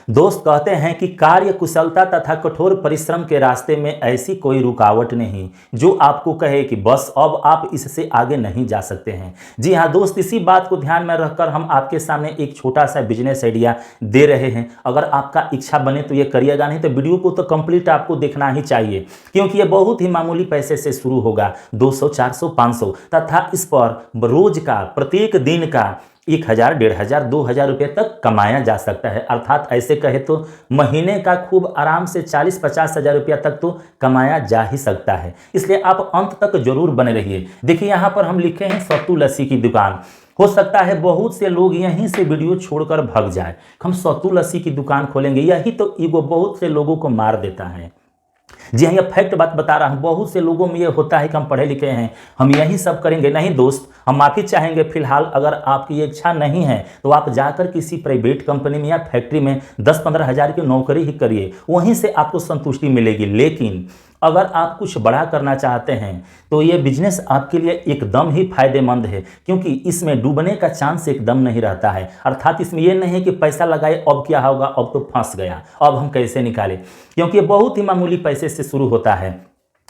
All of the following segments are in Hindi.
दोस्त कहते हैं कि कार्य कुशलता तथा कठोर परिश्रम के रास्ते में ऐसी कोई रुकावट नहीं जो आपको कहे कि बस अब आप इससे आगे नहीं जा सकते हैं। जी हाँ दोस्त, इसी बात को ध्यान में रखकर हम आपके सामने एक छोटा सा बिजनेस आइडिया दे रहे हैं। अगर आपका इच्छा बने तो ये करिएगा, नहीं तो वीडियो को तो कंप्लीट आपको देखना ही चाहिए, क्योंकि ये बहुत ही मामूली पैसे से शुरू होगा। 200, 400, 500 तथा इस पर रोज का, प्रत्येक दिन का 1000, 1500, 2000 रुपये तक कमाया जा सकता है। अर्थात ऐसे कहे तो महीने का खूब आराम से 40-50 हज़ार रुपया तक तो कमाया जा ही सकता है। इसलिए आप अंत तक जरूर बने रहिए। देखिए यहाँ पर हम लिखे हैं सत्तू लस्सी की दुकान। हो सकता है बहुत से लोग यहीं से वीडियो छोड़कर भाग जाए। हम सत्तू लस्सी की दुकान खोलेंगे, यही तो ईगो बहुत से लोगों को मार देता है। जी हाँ, ये फैक्ट बात बता रहा हूँ। बहुत से लोगों में ये होता है कि हम पढ़े लिखे हैं, हम यही सब करेंगे। नहीं दोस्त, हम माफ़ी चाहेंगे। फिलहाल अगर आपकी इच्छा नहीं है तो आप जाकर किसी प्राइवेट कंपनी में या फैक्ट्री में 10-15 हज़ार की नौकरी ही करिए, वहीं से आपको संतुष्टि मिलेगी। लेकिन अगर आप कुछ बड़ा करना चाहते हैं तो ये बिजनेस आपके लिए एकदम ही फायदेमंद है, क्योंकि इसमें डूबने का चांस एकदम नहीं रहता है। अर्थात इसमें यह नहीं है कि पैसा लगाए अब क्या होगा, अब तो फंस गया, अब हम कैसे निकालें, क्योंकि ये बहुत ही मामूली पैसे से शुरू होता है।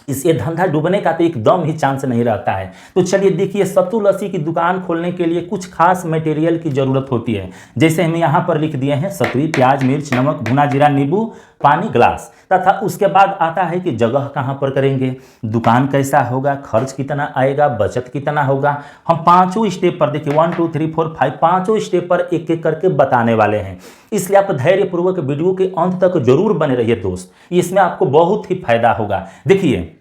इस ये धंधा डूबने का तो एकदम ही चांस नहीं रहता है। तो चलिए देखिए, सत्तू लस्सी की दुकान खोलने के लिए कुछ खास मटेरियल की ज़रूरत होती है। जैसे हम यहाँ पर लिख दिए हैं सत्तू, प्याज, मिर्च, नमक, भुना जीरा, नींबू, पानी, ग्लास। तथा उसके बाद आता है कि जगह कहाँ पर करेंगे, दुकान कैसा होगा, खर्च कितना आएगा, बचत कितना होगा। हम पाँचों स्टेप पर देखिए 1, 2, 3, 4, 5 पाँचों स्टेप पर एक एक करके बताने वाले हैं। इसलिए आप धैर्यपूर्वक वीडियो के अंत तक जरूर बने रहिए दोस्त, इसमें आपको बहुत ही फायदा होगा। देखिए,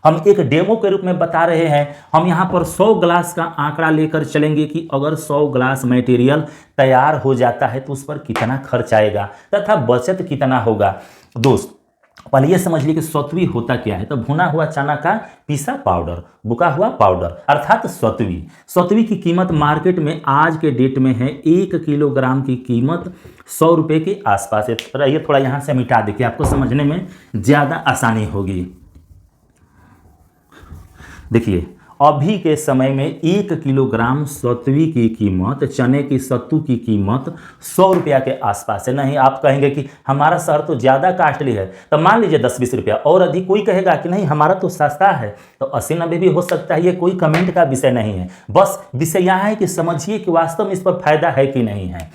हम एक डेमो के रूप में बता रहे हैं। हम यहाँ पर 100 ग्लास का आंकड़ा लेकर चलेंगे कि अगर 100 ग्लास मटेरियल तैयार हो जाता है तो उस पर कितना खर्च आएगा तथा बचत कितना होगा। दोस्त पहले ये समझ लीजिए कि सत्वी होता क्या है। तो भुना हुआ चना का पीसा पाउडर, बुका हुआ पाउडर, अर्थात सत्वी। सत्वी की कीमत मार्केट में आज के डेट में है 1 किलोग्राम की कीमत 100 रुपये के आसपास है। ये थोड़ा यहाँ से मिटा देखिए, आपको समझने में ज़्यादा आसानी होगी। देखिए, अभी के समय में 1 किलोग्राम सत्वी की कीमत, चने की सत्तू की कीमत 100 रुपया के आसपास है। नहीं, आप कहेंगे कि हमारा शहर तो ज़्यादा कास्टली है, तो मान लीजिए 10-20 रुपया और अधिक। कोई कहेगा कि नहीं हमारा तो सस्ता है, तो 80-90 भी हो सकता है। ये कोई कमेंट का विषय नहीं है, बस विषय यहाँ है कि समझिए कि वास्तव में इस पर फायदा है कि नहीं है।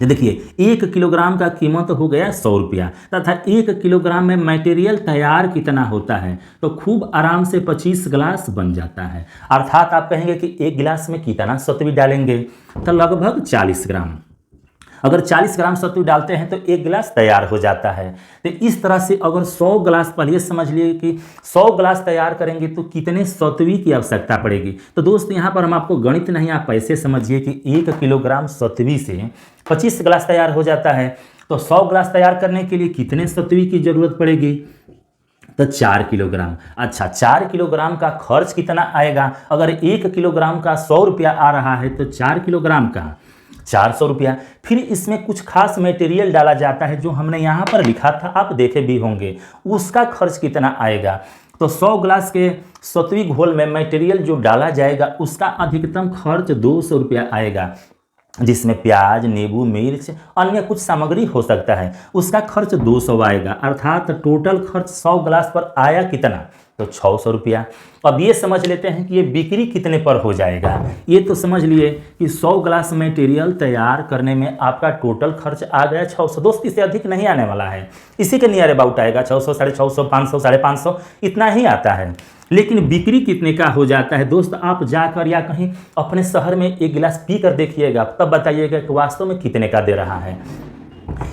देखिए, 1 किलोग्राम का कीमत हो गया 100 रुपया तथा 1 किलोग्राम में मटेरियल तैयार कितना होता है, तो खूब आराम से 25 गिलास बन जाता है। अर्थात आप कहेंगे कि एक गिलास में कितना सत्तू डालेंगे, तो लगभग 40 ग्राम। अगर 40 ग्राम सत्तू डालते हैं तो 1 गिलास तैयार हो जाता है। तो इस तरह से अगर 100 गिलास, पहले समझ लिए कि 100 गिलास तैयार करेंगे तो कितने सत्तू की आवश्यकता पड़ेगी। तो दोस्त यहाँ पर हम आपको गणित नहीं, आप ऐसे समझिए कि 1 किलोग्राम सत्तू से 25 गिलास तैयार हो जाता है। तो 100 गिलास तैयार करने के लिए कितने सत्तू की जरूरत पड़ेगी, तो 4 किलोग्राम। अच्छा, 4 किलोग्राम का खर्च कितना आएगा। अगर 1 किलोग्राम का 100 रुपया आ रहा है तो 4 किलोग्राम का 400 रुपया। फिर इसमें कुछ खास मटेरियल डाला जाता है जो हमने यहाँ पर लिखा था, आप देखे भी होंगे। उसका खर्च कितना आएगा, तो 100 ग्लास के सत्वी घोल में मटेरियल जो डाला जाएगा उसका अधिकतम खर्च 200 रुपया आएगा, जिसमें प्याज, नींबू, मिर्च, अन्य कुछ सामग्री हो सकता है। उसका खर्च 200 आएगा। अर्थात टोटल खर्च 100 ग्लास पर आया कितना, तो 600 रुपया। अब ये समझ लेते हैं कि ये बिक्री कितने पर हो जाएगा। ये तो समझ लिए कि 100 ग्लास मटेरियल तैयार करने में आपका टोटल खर्च आ गया 600। दोस्त इससे अधिक नहीं आने वाला है, इसी के नियर अबाउट आएगा 600, 650, 500, 550, इतना ही आता है। लेकिन बिक्री कितने का हो जाता है दोस्त, आप जाकर या कहीं अपने शहर में 1 गिलास पी कर देखिएगा, तब बताइएगा कि वास्तव में कितने का दे रहा है।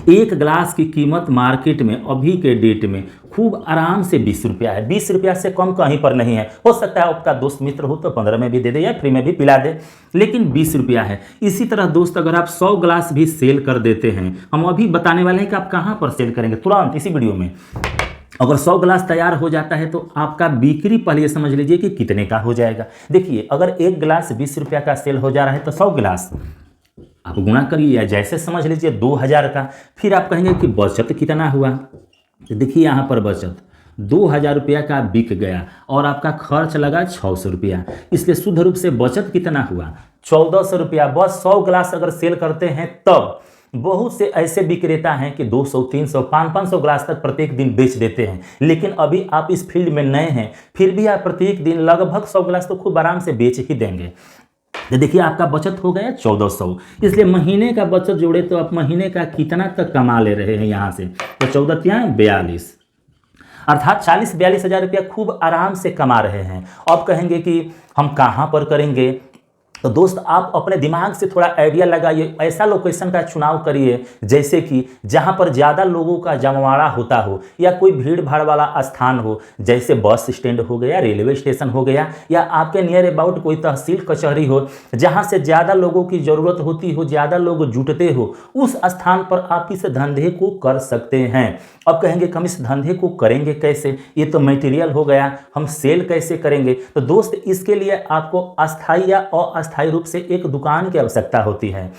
1 गिलास की कीमत मार्केट में अभी के डेट में खूब आराम से 20 रुपया है। 20 रुपया से कम कहीं पर नहीं है। हो सकता है आपका दोस्त मित्र हो तो 15 में भी दे दे या फ्री में भी पिला दे, लेकिन 20 रुपया है। इसी तरह दोस्त अगर आप 100 गिलास भी सेल कर देते हैं, हम अभी बताने वाले हैं कि आप कहाँ पर सेल करेंगे तुरंत इसी वीडियो में। अगर 100 गिलास तैयार हो जाता है तो आपका बिक्री पहले ये समझ लीजिए कि कितने का हो जाएगा। देखिए, अगर 1 गिलास 20 रुपया का सेल हो जा रहा है तो 100 गिलास आप गुणा करिए, या जैसे समझ लीजिए 2000 का। फिर आप कहेंगे कि बचत कितना हुआ, तो देखिए यहाँ पर बचत 2000 रुपया का बिक गया और आपका खर्च लगा 600 रुपया। इसलिए शुद्ध रूप से बचत कितना हुआ, 1400 रुपया। बस 100 गिलास अगर सेल करते हैं तब बहुत से ऐसे विक्रेता हैं कि 200 300 500 ग्लास तक प्रत्येक दिन बेच देते हैं, लेकिन अभी आप इस फील्ड में नए हैं, फिर भी आप प्रत्येक दिन लगभग 100 ग्लास तो खूब आराम से बेच ही देंगे। तो देखिए आपका बचत हो गया 1400, इसलिए महीने का बचत जोड़े तो आप महीने का कितना तक कमा ले रहे हैं यहाँ से, तो 14 ત્યાં 42, अर्थात 40-42 हज़ार रुपया खूब आराम से कमा रहे हैं। अब कहेंगे कि हम कहाँ पर करेंगे, तो दोस्त आप अपने दिमाग से थोड़ा आइडिया लगाइए, ऐसा लोकेशन का चुनाव करिए जैसे कि जहां पर ज़्यादा लोगों का जमवाड़ा होता हो या कोई भीड़ भाड़ वाला स्थान हो, जैसे बस स्टैंड हो गया, रेलवे स्टेशन हो गया, या आपके नियर अबाउट कोई तहसील कचहरी हो जहां से ज़्यादा लोगों की ज़रूरत होती हो, ज़्यादा लोग जुटते हो, उस स्थान पर आप इस धंधे को कर सकते हैं। अब कहेंगे कि हम इस धंधे को करेंगे कैसे, ये तो मटेरियल हो गया, हम सेल कैसे करेंगे। तो दोस्त इसके लिए आपको अस्थायी या अस्थायी रूप से एक दुकान की आवश्यकता होती है।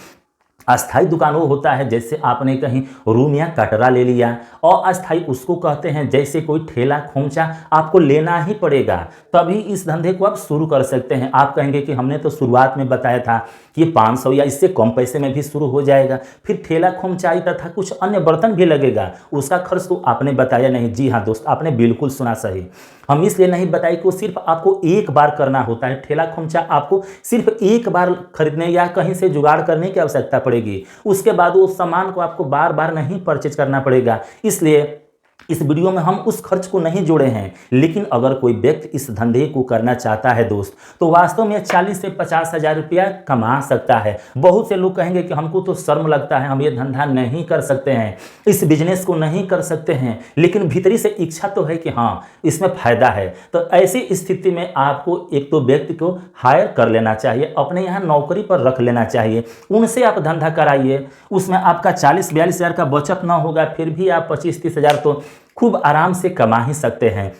अस्थायी दुकान वो होता है जैसे आपने कहीं रूम या कटरा ले लिया, और अस्थायी उसको कहते हैं जैसे कोई ठेला खोमचा आपको लेना ही पड़ेगा, तभी इस धंधे को आप शुरू कर सकते हैं। आप कहेंगे कि हमने तो शुरुआत में बताया था कि 500 या इससे कम पैसे में भी शुरू हो जाएगा, फिर ठेला खोमचाई तथा कुछ अन्य बर्तन भी लगेगा, उसका खर्च तो आपने बताया नहीं। जी हाँ दोस्त, आपने बिल्कुल सुना सही। हम इसलिए नहीं बताए कि वो सिर्फ आपको एक बार करना होता है, ठेला खोमचा आपको सिर्फ एक बार खरीदने या कहीं से जुगाड़ करने की आवश्यकता पड़ेगी, उसके बाद वो सामान को आपको बार बार नहीं परचेज करना पड़ेगा। इसलिए इस वीडियो में हम उस खर्च को नहीं जोड़े हैं, लेकिन अगर कोई व्यक्ति इस धंधे को करना चाहता है दोस्त, तो वास्तव में 40 से 50 हज़ार रुपया कमा सकता है। बहुत से लोग कहेंगे कि हमको तो शर्म लगता है, हम ये धंधा नहीं कर सकते हैं, इस बिजनेस को नहीं कर सकते हैं, लेकिन भीतरी से इच्छा तो है कि हाँ इसमें फायदा है। तो ऐसी स्थिति में आपको एक तो व्यक्ति को हायर कर लेना चाहिए, अपने यहाँ नौकरी पर रख लेना चाहिए, उनसे आप धंधा कराइए। उसमें आपका 40-42 हज़ार का बचत ना होगा, फिर भी आप 25-30 हज़ार तो खूब आराम से कमा ही सकते हैं।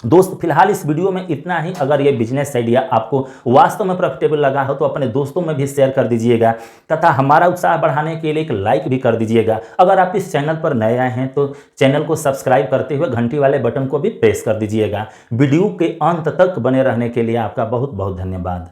दोस्त फिलहाल इस वीडियो में इतना ही। अगर ये बिजनेस आइडिया आपको वास्तव में प्रॉफिटेबल लगा हो तो अपने दोस्तों में भी शेयर कर दीजिएगा, तथा हमारा उत्साह बढ़ाने के लिए एक लाइक भी कर दीजिएगा। अगर आप इस चैनल पर नए आए हैं तो चैनल को सब्सक्राइब करते हुए घंटी वाले बटन को भी प्रेस कर दीजिएगा। वीडियो के अंत तक बने रहने के लिए आपका बहुत बहुत धन्यवाद।